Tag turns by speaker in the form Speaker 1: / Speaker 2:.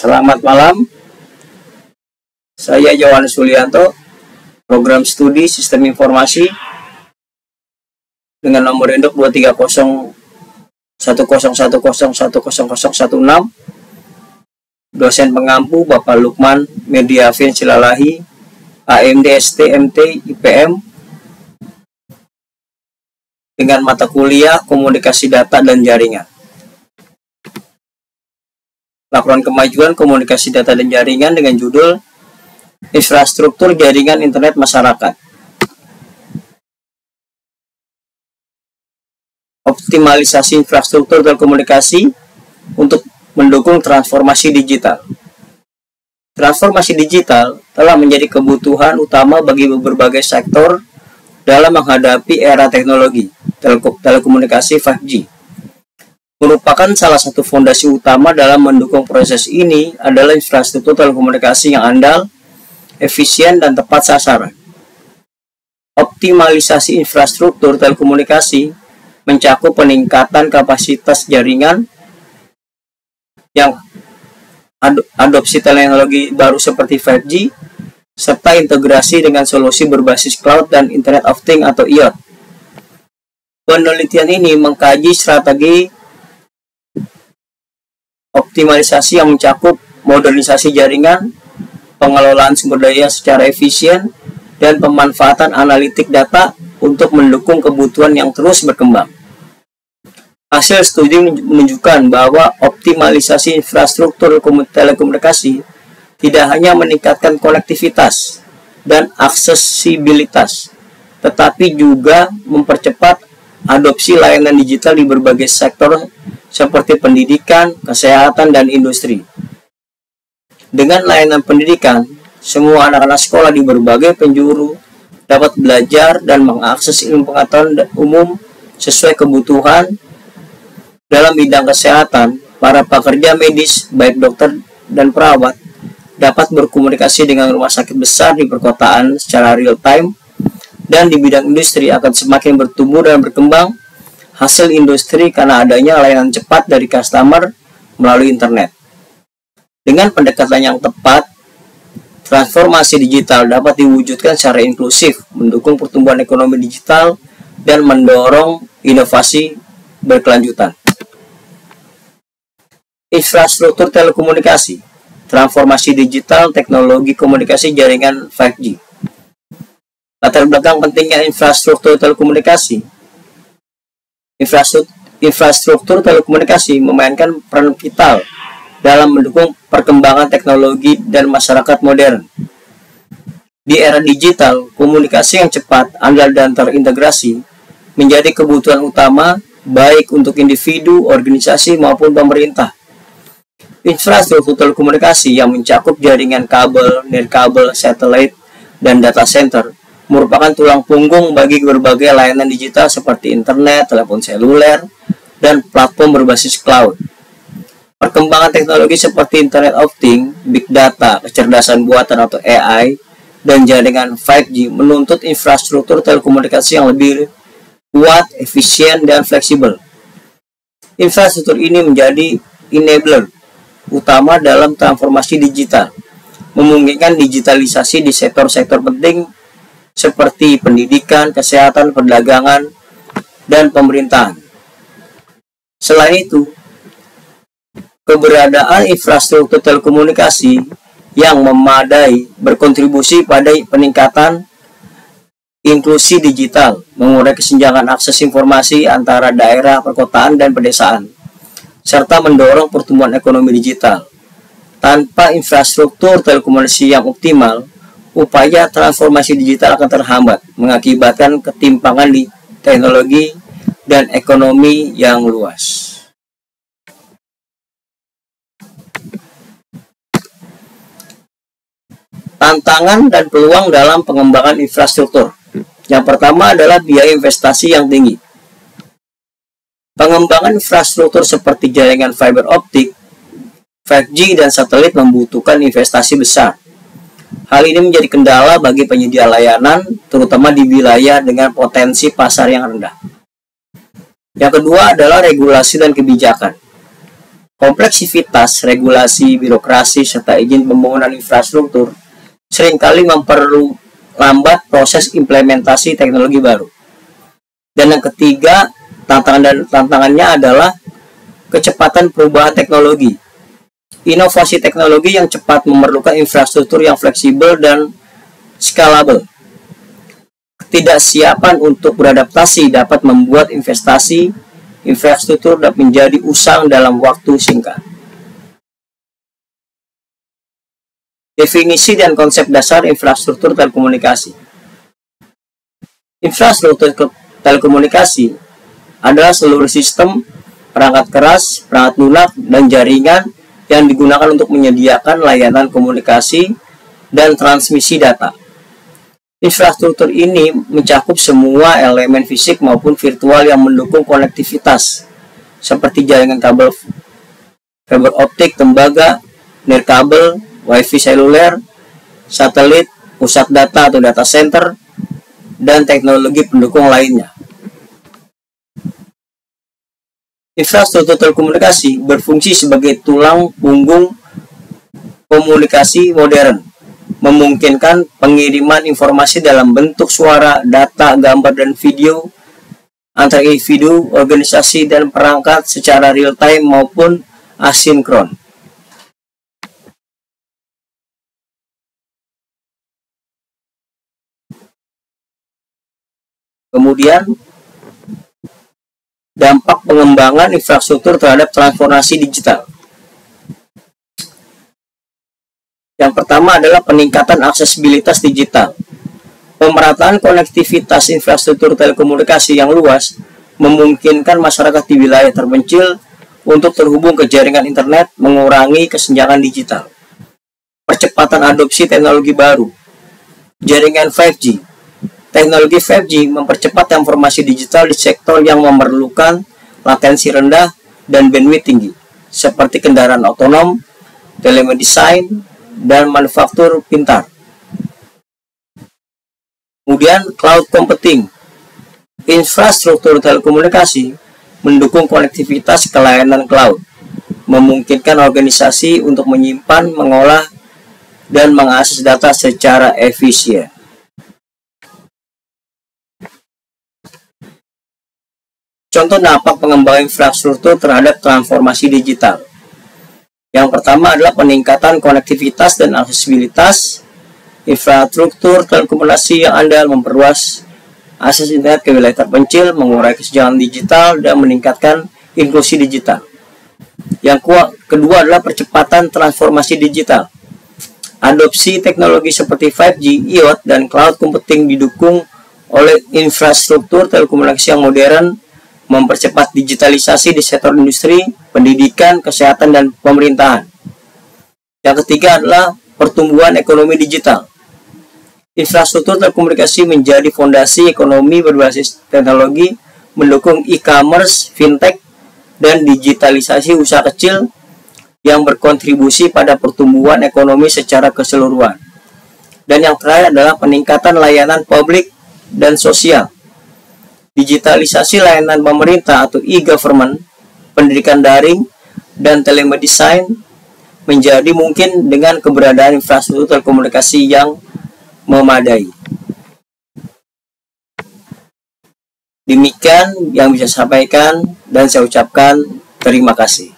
Speaker 1: Selamat malam, saya Yohanes Sulianto, program studi Sistem Informasi dengan nomor induk 2301010101016, dosen pengampu Bapak Lukman Mediavin Silalahi, AMD STMT IPM, dengan mata kuliah Komunikasi Data dan Jaringan. Laporan kemajuan komunikasi data dan jaringan dengan judul Infrastruktur Jaringan Internet Masyarakat. Optimalisasi infrastruktur telekomunikasi untuk mendukung transformasi digital. Transformasi digital telah menjadi kebutuhan utama bagi berbagai sektor dalam menghadapi era teknologi telekomunikasi 5G. Merupakan salah satu fondasi utama dalam mendukung proses ini adalah infrastruktur telekomunikasi yang andal, efisien, dan tepat sasaran. Optimalisasi infrastruktur telekomunikasi mencakup peningkatan kapasitas jaringan yang adopsi teknologi baru seperti 5G, serta integrasi dengan solusi berbasis cloud dan Internet of Things atau IoT. Penelitian ini mengkaji strategi optimalisasi yang mencakup modernisasi jaringan, pengelolaan sumber daya secara efisien, dan pemanfaatan analitik data untuk mendukung kebutuhan yang terus berkembang. Hasil studi menunjukkan bahwa optimalisasi infrastruktur telekomunikasi tidak hanya meningkatkan konektivitas dan aksesibilitas, tetapi juga mempercepat adopsi layanan digital di berbagai sektor seperti pendidikan, kesehatan, dan industri. Dengan layanan pendidikan, semua anak-anak sekolah di berbagai penjuru dapat belajar dan mengakses ilmu pengetahuan umum sesuai kebutuhan. Dalam bidang kesehatan, para pekerja medis, baik dokter dan perawat, dapat berkomunikasi dengan rumah sakit besar di perkotaan secara real time, dan di bidang industri akan semakin bertumbuh dan berkembang hasil industri karena adanya layanan cepat dari customer melalui internet. Dengan pendekatan yang tepat, transformasi digital dapat diwujudkan secara inklusif, mendukung pertumbuhan ekonomi digital, dan mendorong inovasi berkelanjutan. Infrastruktur telekomunikasi, transformasi digital, teknologi komunikasi jaringan 5G. Latar belakang pentingnya infrastruktur telekomunikasi. Infrastruktur telekomunikasi memainkan peran vital dalam mendukung perkembangan teknologi dan masyarakat modern. Di era digital, komunikasi yang cepat, andal, dan terintegrasi menjadi kebutuhan utama baik untuk individu, organisasi, maupun pemerintah. Infrastruktur telekomunikasi yang mencakup jaringan kabel, nirkabel, satelit, dan data center merupakan tulang punggung bagi berbagai layanan digital seperti internet, telepon seluler, dan platform berbasis cloud. Perkembangan teknologi seperti Internet of Things, Big Data, kecerdasan buatan atau AI, dan jaringan 5G menuntut infrastruktur telekomunikasi yang lebih kuat, efisien, dan fleksibel. Infrastruktur ini menjadi enabler utama dalam transformasi digital, memungkinkan digitalisasi di sektor-sektor penting seperti pendidikan, kesehatan, perdagangan, dan pemerintahan. Selain itu, keberadaan infrastruktur telekomunikasi yang memadai berkontribusi pada peningkatan inklusi digital, mengurai kesenjangan akses informasi antara daerah, perkotaan, dan pedesaan, serta mendorong pertumbuhan ekonomi digital. Tanpa infrastruktur telekomunikasi yang optimal, upaya transformasi digital akan terhambat, mengakibatkan ketimpangan di teknologi dan ekonomi yang luas. Tantangan dan peluang dalam pengembangan infrastruktur. Yang pertama adalah biaya investasi yang tinggi. Pengembangan infrastruktur seperti jaringan fiber optik, 5G, dan satelit membutuhkan investasi besar. Hal ini menjadi kendala bagi penyedia layanan, terutama di wilayah dengan potensi pasar yang rendah. Yang kedua adalah regulasi dan kebijakan. Kompleksivitas, regulasi, birokrasi, serta izin pembangunan infrastruktur seringkali memperlambat proses implementasi teknologi baru. Dan yang ketiga, tantangannya adalah kecepatan perubahan teknologi. Inovasi teknologi yang cepat memerlukan infrastruktur yang fleksibel dan scalable. Ketidaksiapan untuk beradaptasi dapat membuat investasi infrastruktur dapat menjadi usang dalam waktu singkat. Definisi dan konsep dasar infrastruktur telekomunikasi. Infrastruktur telekomunikasi adalah seluruh sistem, perangkat keras, perangkat lunak, dan jaringan yang digunakan untuk menyediakan layanan komunikasi dan transmisi data. Infrastruktur ini mencakup semua elemen fisik maupun virtual yang mendukung konektivitas, seperti jaringan kabel fiber optik, tembaga, nirkabel, wifi seluler, satelit, pusat data atau data center, dan teknologi pendukung lainnya. Infrastruktur telekomunikasi berfungsi sebagai tulang punggung komunikasi modern, memungkinkan pengiriman informasi dalam bentuk suara, data, gambar, dan video antar individu, organisasi, dan perangkat secara real-time maupun asinkron. Kemudian, dampak pengembangan infrastruktur terhadap transformasi digital. Yang pertama adalah peningkatan aksesibilitas digital. Pemerataan konektivitas infrastruktur telekomunikasi yang luas memungkinkan masyarakat di wilayah terpencil untuk terhubung ke jaringan internet, mengurangi kesenjangan digital. Percepatan adopsi teknologi baru. Jaringan 5G. Teknologi 5G mempercepat transformasi digital di sektor yang memerlukan latensi rendah dan bandwidth tinggi, seperti kendaraan otonom, telemedicine, dan manufaktur pintar. Kemudian, cloud computing. Infrastruktur telekomunikasi mendukung konektivitas ke layanan cloud, memungkinkan organisasi untuk menyimpan, mengolah, dan mengakses data secara efisien. Contoh dampak pengembangan infrastruktur terhadap transformasi digital. Yang pertama adalah peningkatan konektivitas dan aksesibilitas. Infrastruktur telekomunikasi yang andal memperluas akses internet ke wilayah terpencil, mengurangi kesenjangan digital, dan meningkatkan inklusi digital. Yang kedua adalah percepatan transformasi digital. Adopsi teknologi seperti 5G, IoT, dan cloud computing didukung oleh infrastruktur telekomunikasi yang modern, mempercepat digitalisasi di sektor industri, pendidikan, kesehatan, dan pemerintahan. Yang ketiga adalah pertumbuhan ekonomi digital. Infrastruktur telekomunikasi menjadi fondasi ekonomi berbasis teknologi, mendukung e-commerce, fintech, dan digitalisasi usaha kecil yang berkontribusi pada pertumbuhan ekonomi secara keseluruhan. Dan yang terakhir adalah peningkatan layanan publik dan sosial. Digitalisasi layanan pemerintah atau e-government, pendidikan daring, dan telemedicine menjadi mungkin dengan keberadaan infrastruktur telekomunikasi yang memadai. Demikian yang bisa saya sampaikan dan saya ucapkan terima kasih.